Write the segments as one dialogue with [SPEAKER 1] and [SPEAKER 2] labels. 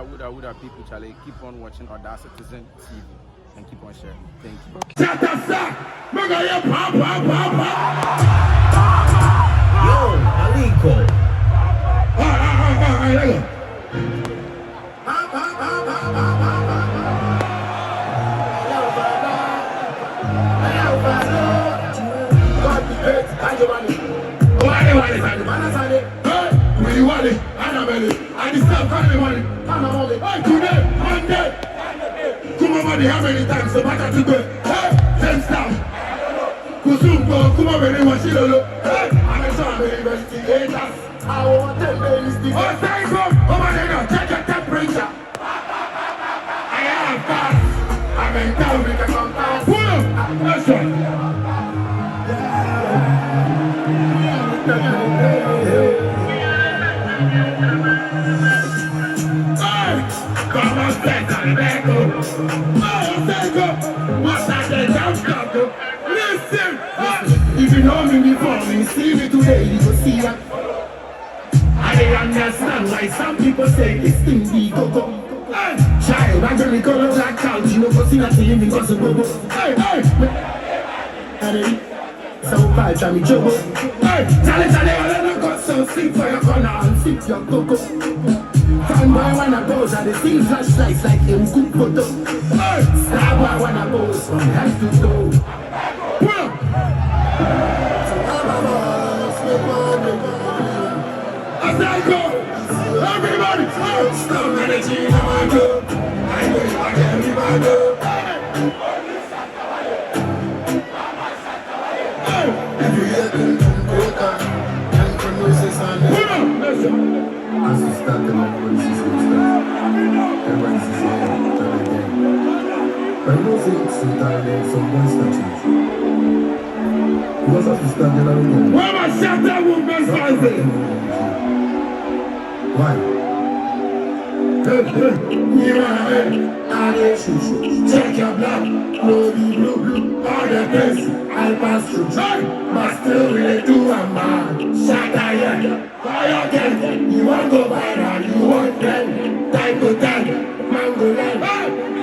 [SPEAKER 1] Woulda people, Charlie, keep on watching Other Citizen TV and keep on sharing. Thank you.
[SPEAKER 2] Yo, Aliko.
[SPEAKER 3] How many times the matter to go? Hey, James Town. Kusumbo, Kuma, when they watch it, hey, I'm a son of investigators. I want to tell you, oh, thank you. Oh, my God, check your temperature. I am fast. I'm in town, we can come fast. Pull up. That's right. Hey, come on, stand on the back. Listen, if you know me before, you see me today, you will see ya. I understand why some people say this thing be go-go. Hey, child, I'm gonna call it black couch, you know, for see that thing because of go-go. Hey, so bad, Jammy Jobo. Hey, Charlie, I don't got some sleep for your corner and sip your cocoa. Fanboy wanna pose and the thing flashlights like a good photo. Starboy wanna pose from head to toe. As I go, everybody, stop managing how I go. I know you are everybody. Every year, as you start the voices and stuff, everybody's the same again. But I know it's entirely some voice touches. Because as you start the other one, where my Shatta Wale? Why? Check your blood, no be blue, all the place I pass through. But still really do a man. Shatta Wale. Why again? You want go viral, you want them. Time to time, mango line.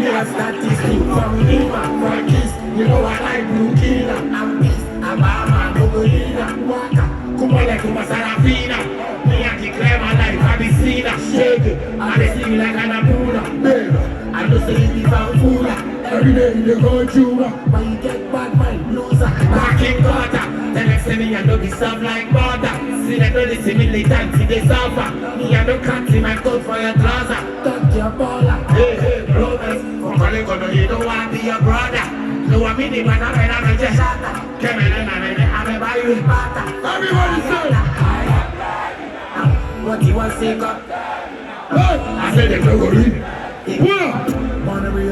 [SPEAKER 3] Yeah, statistics from Lima, from East. You know I like blue killer. I'm East, I'm Bama, Bogolina, Waka. Kumale, Kumasarafina. Me, I declare my life, I be seen, I shake it. I sing like an Apuna, baby. I just say it's Bangula. Every day they go through, but you get bad mind, loser. Back in quarter, the next thing I know be soft like butter. See that all this militant, see they suffer. Me I don't cut in my coat for your trouser. Touch your baller, hey, brothers. For calling God, you don't want to be your brother. No, I mean it, but I'm just Shatta. Come in and I'm buy you a butter. Everybody say, what you want to say, God? I said they don't go read. Wanna be a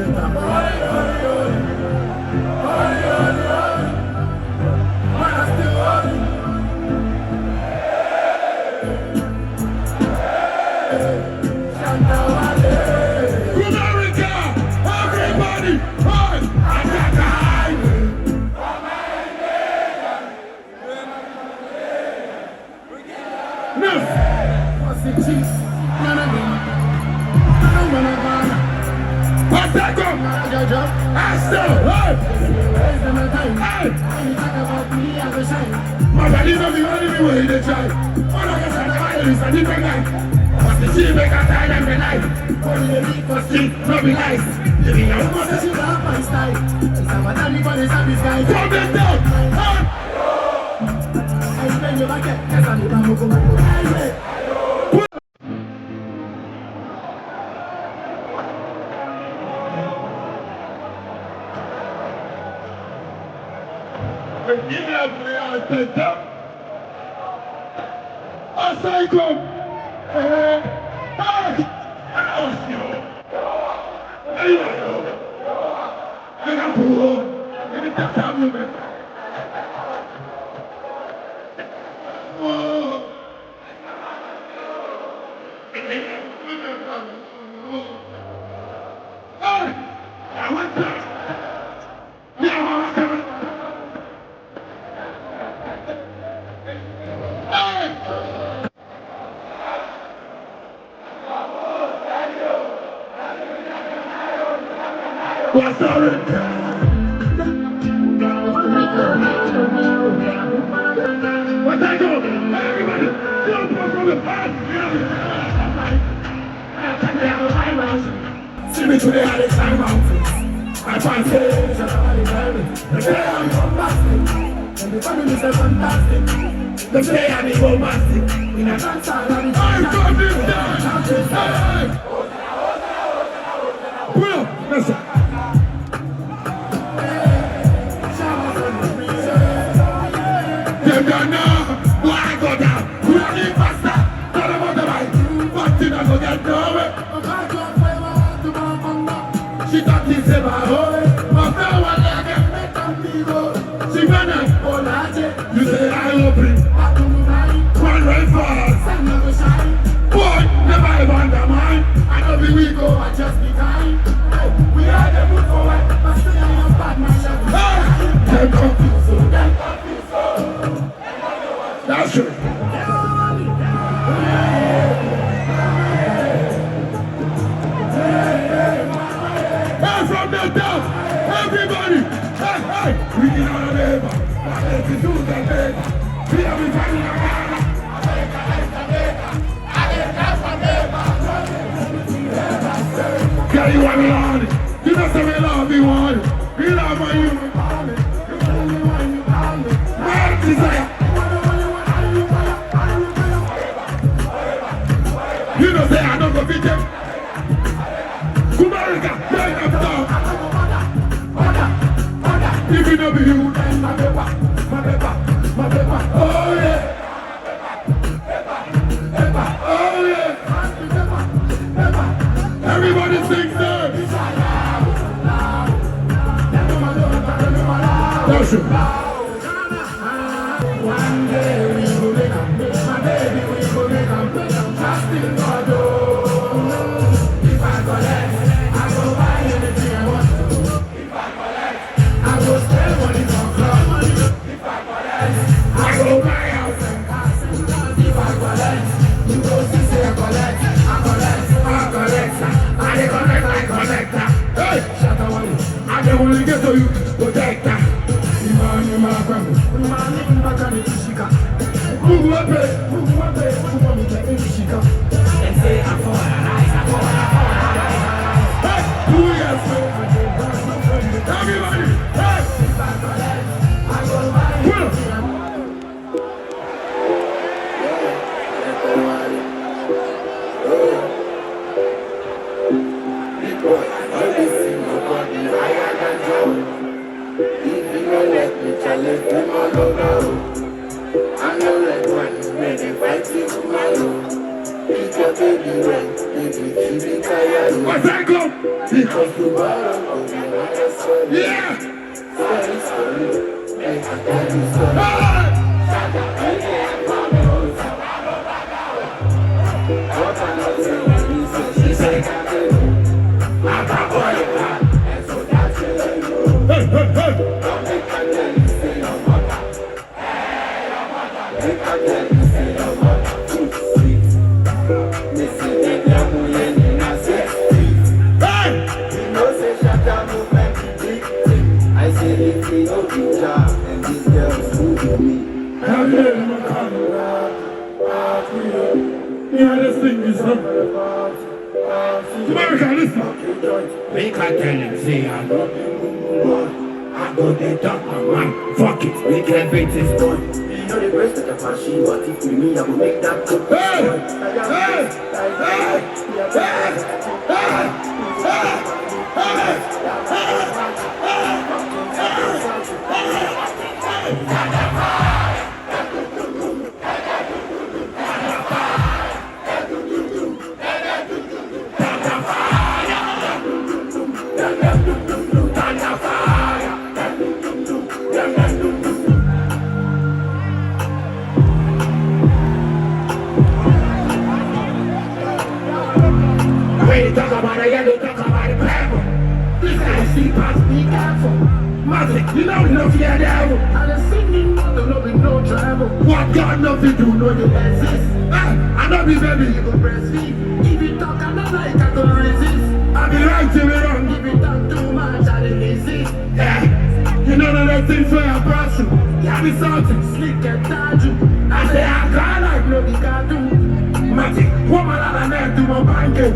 [SPEAKER 3] What's sorry? What's that go? Everybody, jump up from the past. See me today at the time mountains. I find stage at the environment. The day I'm bombastic. And the family is fantastic. The day I'm bombastic. In a dance hall and I'm from this dance. Pull up, listen. Them done now. Why go down? Who are the faster? Tell them what the right. But you not go get nowhere. She thought this about her, but now I can make them people. She went up all night. You say I open. One right fast. Boy, never ever undermine. I know be we go, I just be kind. We are the move forward, but still I am bad man. They're confused, so they're confused, so. That's true. From the top, everybody, hey, hey, we get out of labor, but let's do the labor. We are finding a man. Yeah, you want me on it. You know, say we love you on it. We love when you call me. You tell me when you call me. My desire. You know, say I don't go fit them. America, bring up down. If it don't be you, then my paper, oh yeah. Oh yeah. Everybody sing there. That's it. One day we will make a my baby, we will make a trust in God. If I collect, I go buy anything I want. If I collect, I go spend money for club. If I collect, I go buy house and cars. If I collect, you go see say I collect. I collect. Hey, Shatta Wale, I don't want to get to you, protector. Imani Makamu, Imani Makani Shika. Who will pay? Who want me to get in Shika? And say I fall, Hey, 2 years ago. Everybody, hey! If I collect, I go buy. I know that one made it fight you tomorrow. It's your baby right, baby, she be tired. What's that go? Because tomorrow, yeah! Sorry, like I tell you so. What I know is she's like I'm a boy, and so that's it. Hey! Don't make her tell you say your mother. Hey, your mother. Make her tell you say your mother. Too sweet. Missy, they are moving in a 60. Hey! You know say Shatta movement big thing. I say if we know the job, and these girls who do me. Have you ever come yeah, this thing is America, listen. Make her tell him, say I go the doctor, man. Fuck it, make everything done. You know the rest of the machine, but if with me, I will make that good. When you talk about the yellow, talk about the purple. This guy see past be careful. Magic, you know no fear devil. And the singing, don't know with no trouble. What God nothing do, no you exist. I know be baby, you go breastfeed. If you talk another, I can't resist. I be right to be wrong. If you talk too much, things where I brought you. Yeah, me something slick and tattoo. I say I can't like no big cartoon. Matic, woman and a man to my banking.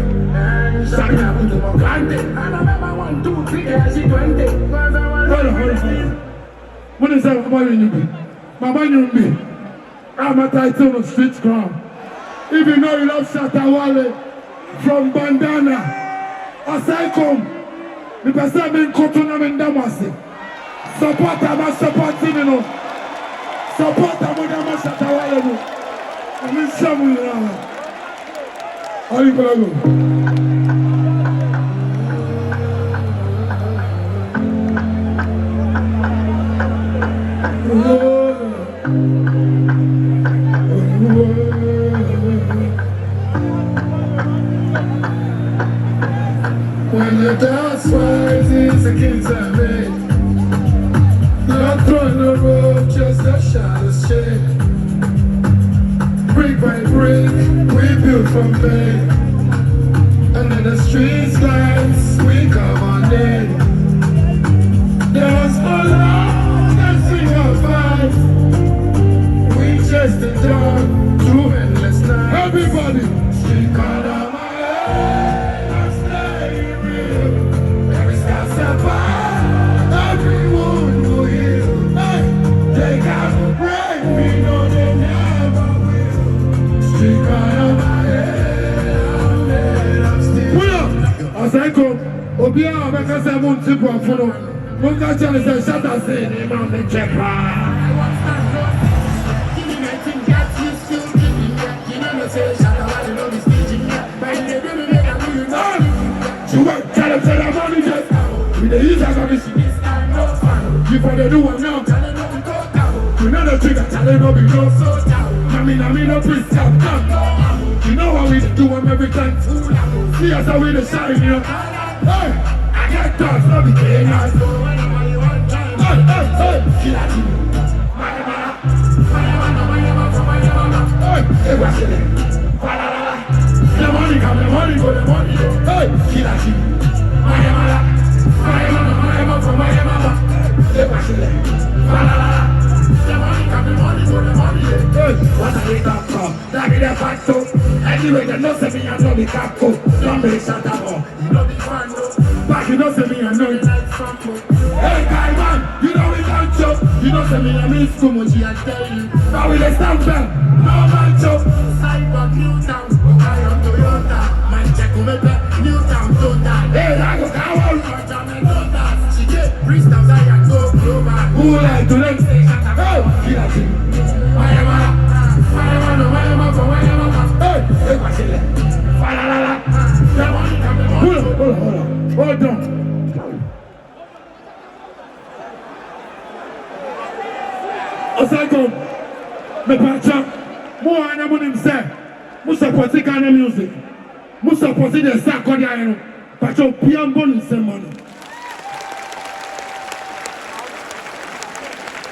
[SPEAKER 3] Shaggy up to my grande. And I remember 1, 2, 3, yeah, she 20. Hold on. What is that about you? My man, you me. I'm a title on street crown. If you know you love Shatta Wale from Bandana, aside come, the person being cotton and damasi. Support them, support him, you know. Support them with them, Shatta Wale. I'm in trouble now. How you gonna go? When the dust rises, the kids are made. Not throwing the road, just a shadow shake. Brick by brick, we build from bed. And then the streets lights, we come on in. There was no love, that's we will fight. We chased the dawn through endless nights. Everybody, street corner my head, I'm staying real. Every star survive, every wound will heal. Hey, they gotta break me, no they never will. Street corner my head, I'm still. Pull up, as I come, Obia, I'm a seven tip of follow. Don't catch us and shut us in, I'm the checker. Tell them money just with the use of commission. You for the do one now. You know the trigger, tell them no be no so down. I mean no please stop down. You know what we do them every time. See us how we the shine, you know. Hey, I get dogs, no be paying us. Hey, hey, the money come, the money go, the money go. Hey, killer she. My mama. The money come, the money go, the money go. Hey, what I get up from? That be the fact so. Anyway, they know say me and know the cap go. Don't be Shatta Wale, you know the fan no. Back you know say me and know you like some go. Hey, guy man, you know we can't joke. You know say me and me school much and tell you. Now we the stand back, no man joke. Sidewalk New Town. New Town, don't die. Hey, I go down. She get freestyle, I can go global. Who like to them say Shatta Wale? Kill that thing. Why am I? Hey, hey, what's it like? Hold on. Aside me patcha, more and I'm him say, who support the kind of music? Who support the second year? Patcha, piano bonus money.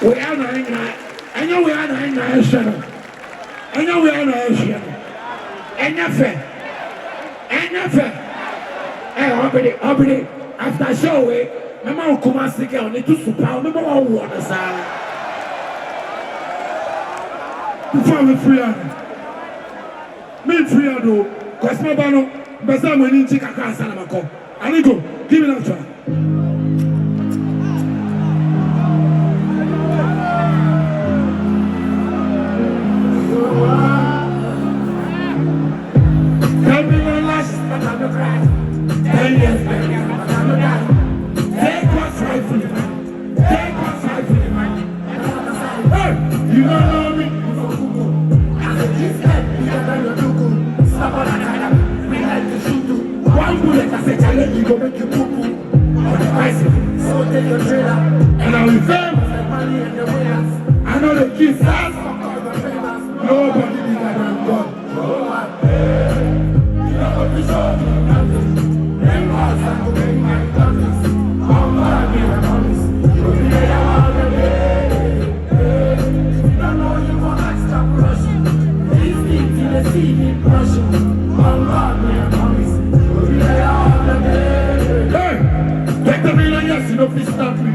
[SPEAKER 3] We are not in that. I know we are not in that channel. I know we are not in that channel. Enough. Hey, Obidi, after show, my mom come and stick on it to super. My mom want to say. Before me free, me free though. Cause my bano, but some when you take a car, son of a cop. I go, give me that try. Tell me your last, but I'm not crying. 10 years, baby, but I'm not dying. Take what's right for you, man. Take what's right for you, man. Hey, you don't know me. One bullet, I say, challenge you, go make you poo-poo. On the bicycle, so take your trailer. And I will famous like money and the winners. I know the kids ask for cause I'm famous. Nobody bigger than God. No one. You know what we show me, nothing. Them walls are moving my countries. One more, I give a promise. You will be there all the day. If you don't know, you won't like stop rushing. These things in the sea keep rushing. One more, I give a promise. Hey, take the million, yes, you know, please stop me.